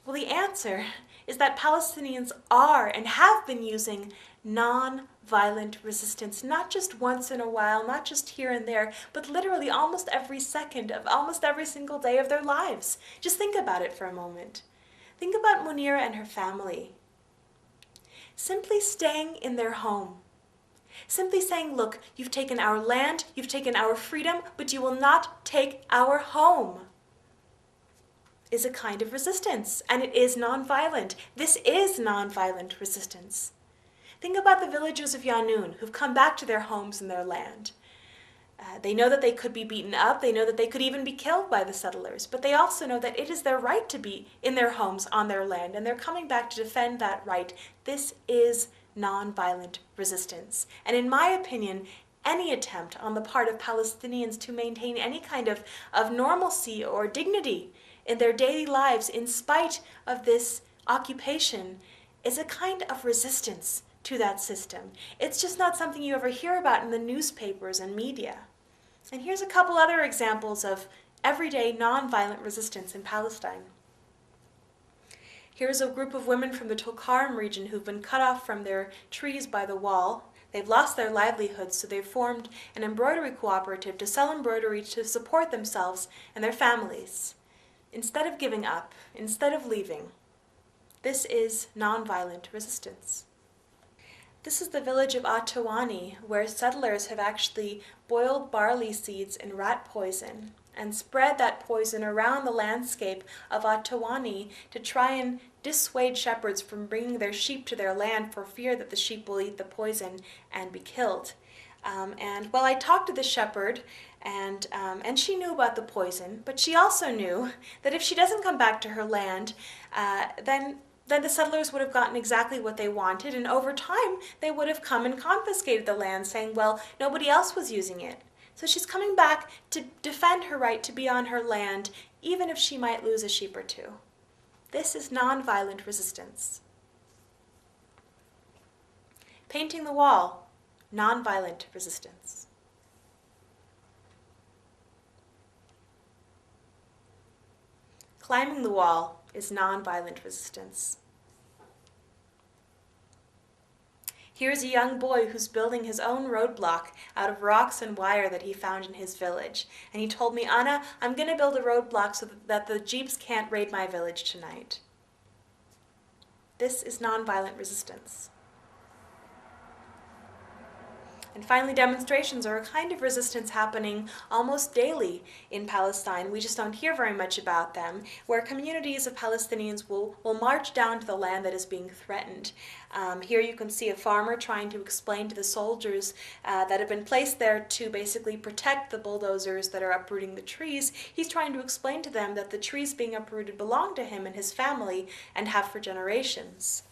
Well, the answer is that Palestinians are and have been using non-violent resistance, not just once in a while, not just here and there, but literally almost every second of almost every single day of their lives. Just think about it for a moment. Think about Munira and her family. Simply staying in their home. Simply saying, look, you've taken our land, you've taken our freedom, but you will not take our home, is a kind of resistance, and it is nonviolent. This is nonviolent resistance. Think about the villagers of Yanun who've come back to their homes and their land. They know that they could be beaten up, they know that they could even be killed by the settlers, but they also know that it is their right to be in their homes on their land, and they're coming back to defend that right. This is nonviolent resistance. And in my opinion, any attempt on the part of Palestinians to maintain any kind of normalcy or dignity in their daily lives in spite of this occupation is a kind of resistance to that system. It's just not something you ever hear about in the newspapers and media. And here's a couple other examples of everyday nonviolent resistance in Palestine. Here's a group of women from the Tulkarm region who've been cut off from their trees by the wall. They've lost their livelihoods, so they've formed an embroidery cooperative to sell embroidery to support themselves and their families. Instead of giving up, instead of leaving, this is nonviolent resistance. This is the village of Atawani, where settlers have actually boiled barley seeds in rat poison and spread that poison around the landscape of Atawani to try and dissuade shepherds from bringing their sheep to their land for fear that the sheep will eat the poison and be killed. And well, I talked to the shepherd, and she knew about the poison, but she also knew that if she doesn't come back to her land, then the settlers would have gotten exactly what they wanted, and over time they would have come and confiscated the land, saying, well, nobody else was using it. So she's coming back to defend her right to be on her land, even if she might lose a sheep or two. This is nonviolent resistance. Painting the wall, nonviolent resistance. Climbing the wall is nonviolent resistance. Here's a young boy who's building his own roadblock out of rocks and wire that he found in his village. And he told me, Anna, I'm going to build a roadblock so that the jeeps can't raid my village tonight. This is nonviolent resistance. And finally, demonstrations are a kind of resistance happening almost daily in Palestine. We just don't hear very much about them, where communities of Palestinians will march down to the land that is being threatened. Here you can see a farmer trying to explain to the soldiers that have been placed there to basically protect the bulldozers that are uprooting the trees. He's trying to explain to them that the trees being uprooted belong to him and his family and have for generations.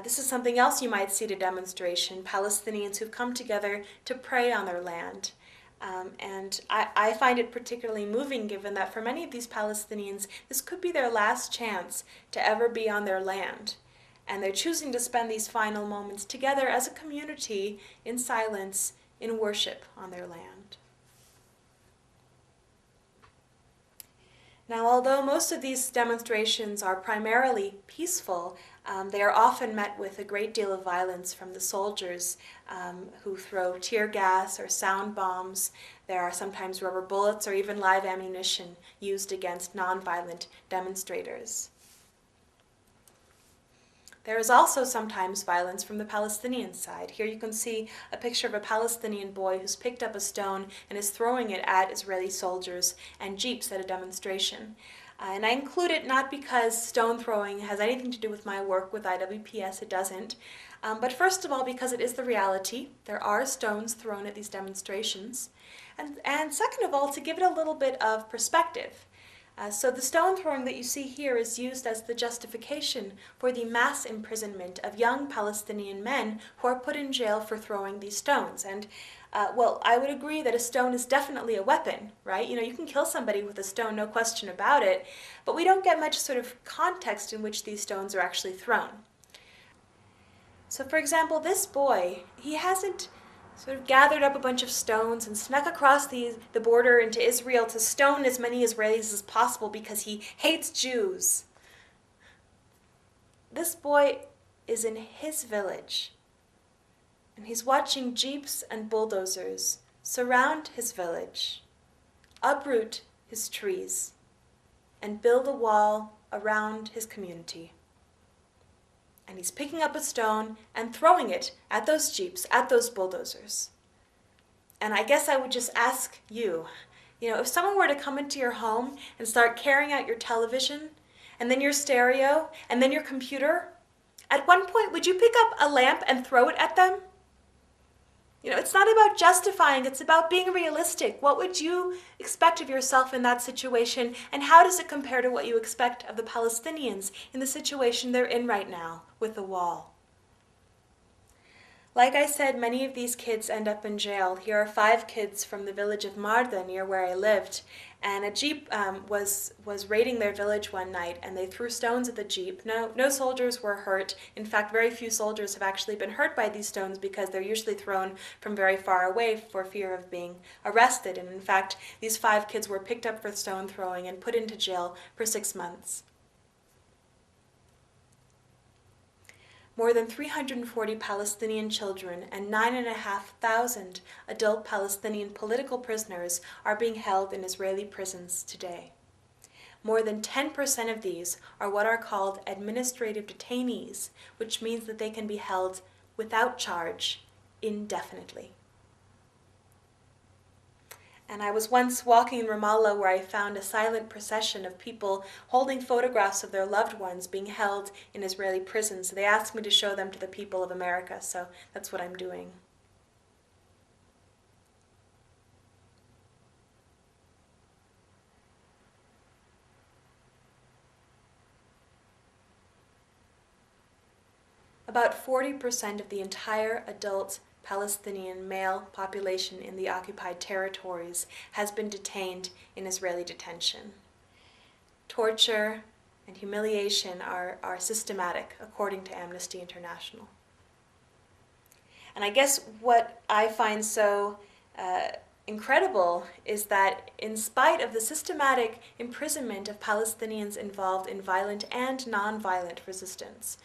This is something else you might see at a demonstration, Palestinians who've come together to pray on their land. And I find it particularly moving, given that for many of these Palestinians, this could be their last chance to ever be on their land. And they're choosing to spend these final moments together as a community in silence, in worship on their land. Now, although most of these demonstrations are primarily peaceful, they are often met with a great deal of violence from the soldiers who throw tear gas or sound bombs. There are sometimes rubber bullets or even live ammunition used against nonviolent demonstrators. There is also sometimes violence from the Palestinian side. Here you can see a picture of a Palestinian boy who's picked up a stone and is throwing it at Israeli soldiers and jeeps at a demonstration. And I include it not because stone throwing has anything to do with my work with IWPS, it doesn't, but first of all because it is the reality. There are stones thrown at these demonstrations. And second of all, to give it a little bit of perspective. So the stone throwing that you see here is used as the justification for the mass imprisonment of young Palestinian men who are put in jail for throwing these stones. And well, I would agree that a stone is definitely a weapon, right? You know, you can kill somebody with a stone, no question about it, but we don't get much sort of context in which these stones are actually thrown. So for example, this boy, he hasn't sort of gathered up a bunch of stones and snuck across the border into Israel to stone as many Israelis as possible because he hates Jews. This boy is in his village, and he's watching jeeps and bulldozers surround his village, uproot his trees, and build a wall around his community. And he's picking up a stone and throwing it at those jeeps, at those bulldozers. And I guess I would just ask you, if someone were to come into your home and start carrying out your television, and then your stereo, and then your computer, at one point, would you pick up a lamp and throw it at them? It's not about justifying, it's about being realistic. What would you expect of yourself in that situation, and how does it compare to what you expect of the Palestinians in the situation they're in right now with the wall? Like I said, many of these kids end up in jail. Here are 5 kids from the village of Marda, near where I lived, and a jeep was raiding their village one night, and they threw stones at the jeep. No soldiers were hurt. In fact, very few soldiers have actually been hurt by these stones because they're usually thrown from very far away for fear of being arrested. And in fact, these 5 kids were picked up for stone throwing and put into jail for 6 months. More than 340 Palestinian children and 9,500 adult Palestinian political prisoners are being held in Israeli prisons today. More than 10% of these are what are called administrative detainees, which means that they can be held without charge indefinitely. And I was once walking in Ramallah where I found a silent procession of people holding photographs of their loved ones being held in Israeli prisons. So they asked me to show them to the people of America, so that's what I'm doing. About 40% of the entire adult Palestinian male population in the occupied territories has been detained in Israeli detention. Torture and humiliation are systematic, according to Amnesty International. And I guess what I find so incredible is that in spite of the systematic imprisonment of Palestinians involved in violent and non-violent resistance,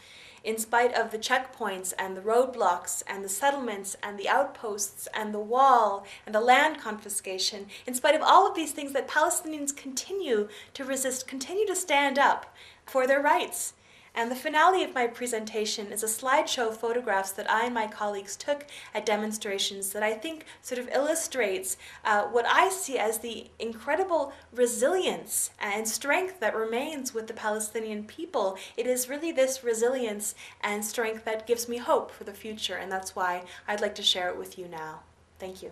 in spite of the checkpoints and the roadblocks and the settlements and the outposts and the wall and the land confiscation, in spite of all of these things, that Palestinians continue to resist, continue to stand up for their rights. And the finale of my presentation is a slideshow of photographs that I and my colleagues took at demonstrations that I think sort of illustrates what I see as the incredible resilience and strength that remains with the Palestinian people. It is really this resilience and strength that gives me hope for the future, and that's why I'd like to share it with you now. Thank you.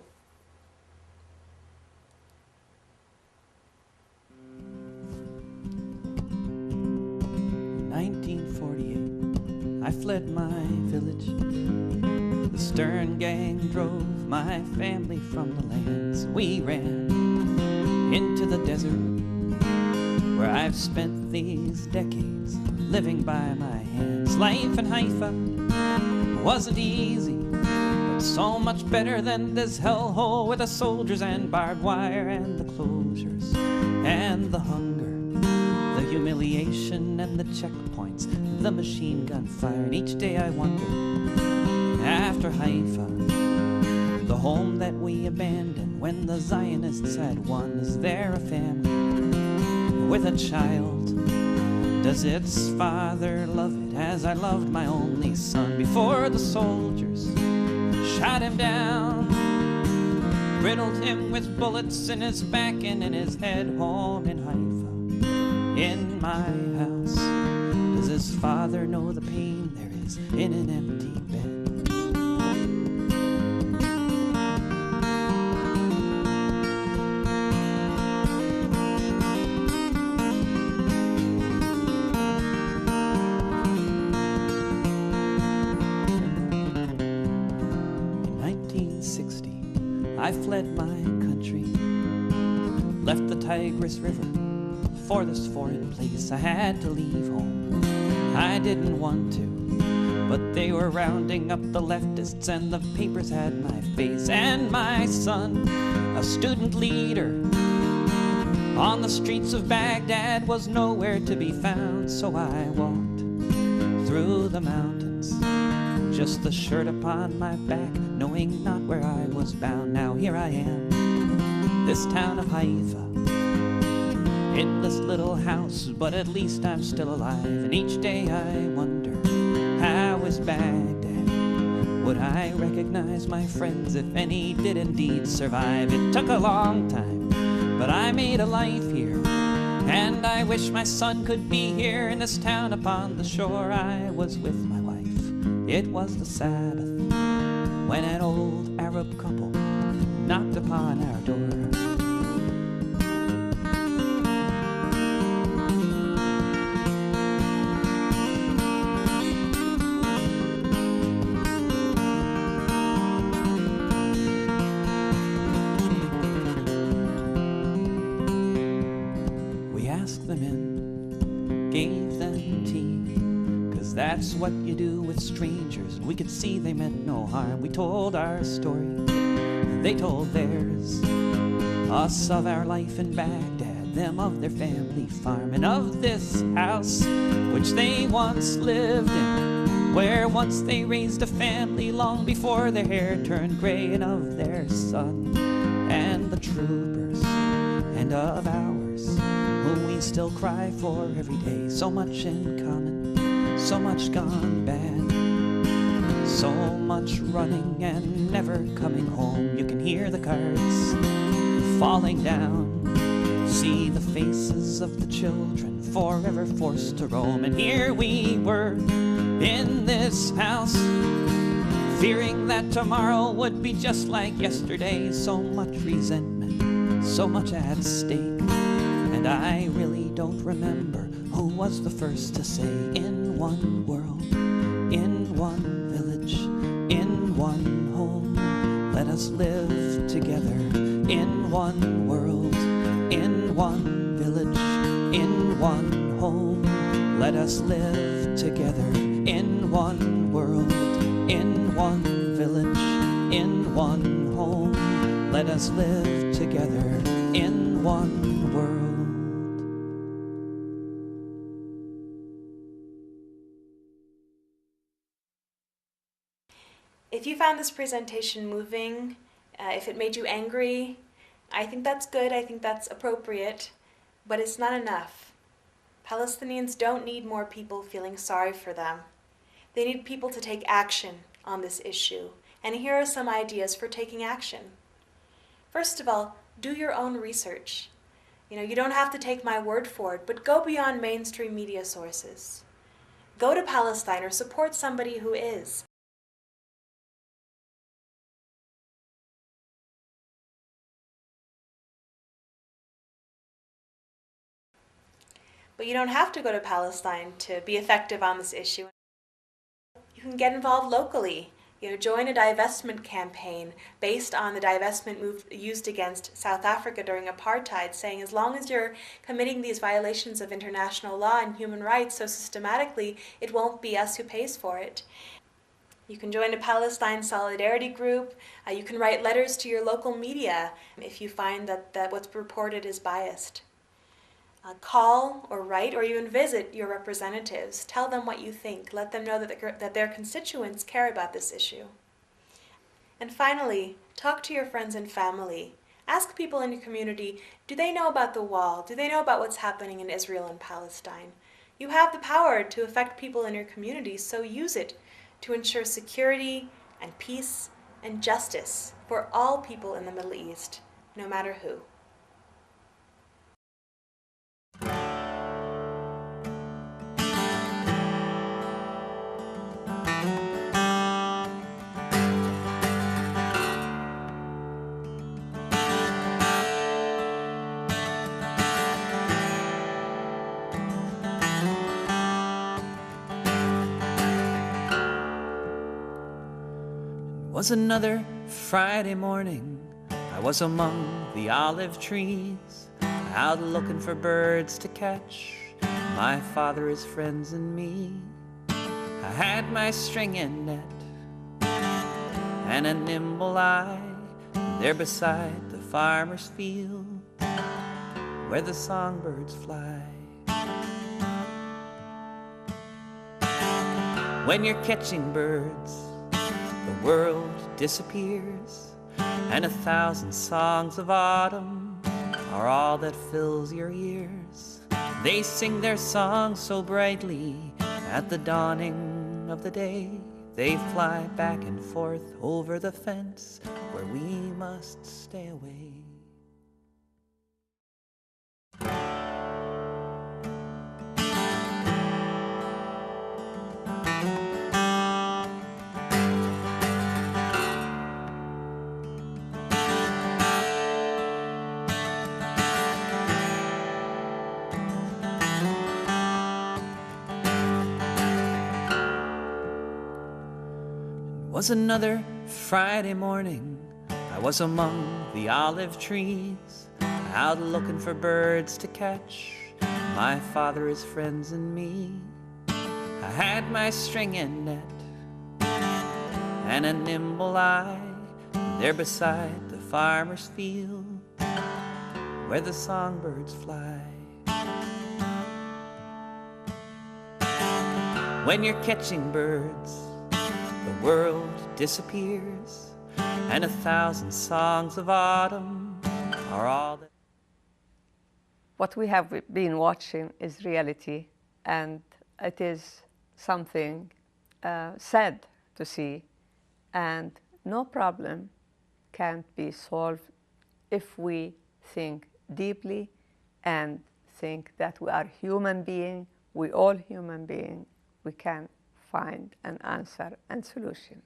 I fled my village. The Stern gang drove my family from the lands. We ran into the desert where I've spent these decades living by my hands. Life in Haifa wasn't easy, but so much better than this hellhole with the soldiers and barbed wire and the closures and the hunger, the humiliation and the checkpoints, the machine gun fire. And each day I wonder, after Haifa, the home that we abandoned when the Zionists had won, is there a family with a child? Does its father love it as I loved my only son before the soldiers shot him down, riddled him with bullets in his back and in his head? Home in Haifa, in my house, does his father know the pain there is in an empty bed? In 1960, I fled my country, left the Tigris River for this foreign place. I had to leave home, I didn't want to, but they were rounding up the leftists and the papers had my face. And my son, a student leader on the streets of Baghdad, was nowhere to be found. So I walked through the mountains, just the shirt upon my back, knowing not where I was bound. Now here I am, this town of Haifa, in this little house, but at least I'm still alive. And each day I wonder, how is Baghdad? Would I recognize my friends if any did indeed survive? It took a long time, but I made a life here, and I wish my son could be here in this town upon the shore. I was with my wife, it was the Sabbath, when an old Arab couple knocked upon our door. Them in, gave them tea, 'cause that's what you do with strangers. We could see they meant no harm. We told our story, they told theirs, us of our life in Baghdad, them of their family farm, and of this house which they once lived in, where once they raised a family long before their hair turned gray, and of their son and the troopers, and of ours, whom we still cry for every day. So much in common, so much gone bad, so much running and never coming home. You can hear the cards falling down. See the faces of the children forever forced to roam. And here we were in this house, fearing that tomorrow would be just like yesterday. So much resentment, so much at stake. And I really don't remember who was the first to say, in one world, in one village, in one home, let us live together. In one world, in one village, in one home, let us live together. In one world, in one village, in one home, let us live together. In one world. If you found this presentation moving, if it made you angry, I think that's good, I think that's appropriate, but it's not enough. Palestinians don't need more people feeling sorry for them. They need people to take action on this issue, and here are some ideas for taking action. First of all, do your own research. You don't have to take my word for it, but go beyond mainstream media sources. Go to Palestine or support somebody who is. But you don't have to go to Palestine to be effective on this issue. You can get involved locally. Join a divestment campaign based on the divestment move used against South Africa during apartheid, saying as long as you're committing these violations of international law and human rights so systematically, it won't be us who pays for it. You can join a Palestine solidarity group. You can write letters to your local media if you find that what's reported is biased. Call or write or even visit your representatives. Tell them what you think. Let them know that their constituents care about this issue. And finally, talk to your friends and family. Ask people in your community, do they know about the wall? Do they know about what's happening in Israel and Palestine? You have the power to affect people in your community, so use it to ensure security and peace and justice for all people in the Middle East, no matter who. It was another Friday morning. I was among the olive trees, out looking for birds to catch, my father, his friends, and me. I had my stringing net and a nimble eye, there beside the farmer's field where the songbirds fly. When you're catching birds, the world disappears, and 1,000 songs of autumn are all that fills your ears. They sing their songs so brightly at the dawning of the day. They fly back and forth over the fence where we must stay away. It was another Friday morning. I was among the olive trees, out looking for birds to catch, my father, his friends, and me. I had my stringing net and a nimble eye, there beside the farmer's field where the songbirds fly. When you're catching birds, the world disappears, and 1,000 songs of autumn are all that... What we have been watching is reality, and it is something sad to see, and no problem can't be solved if we think deeply and think that we are human beings, we all human beings, we can find an answer and solution.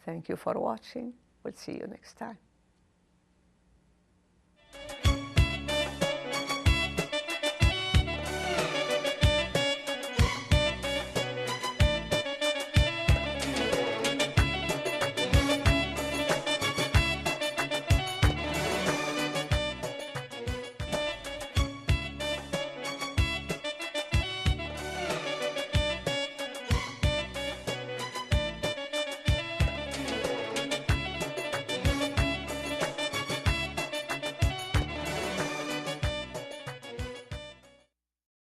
Thank you for watching. We'll see you next time.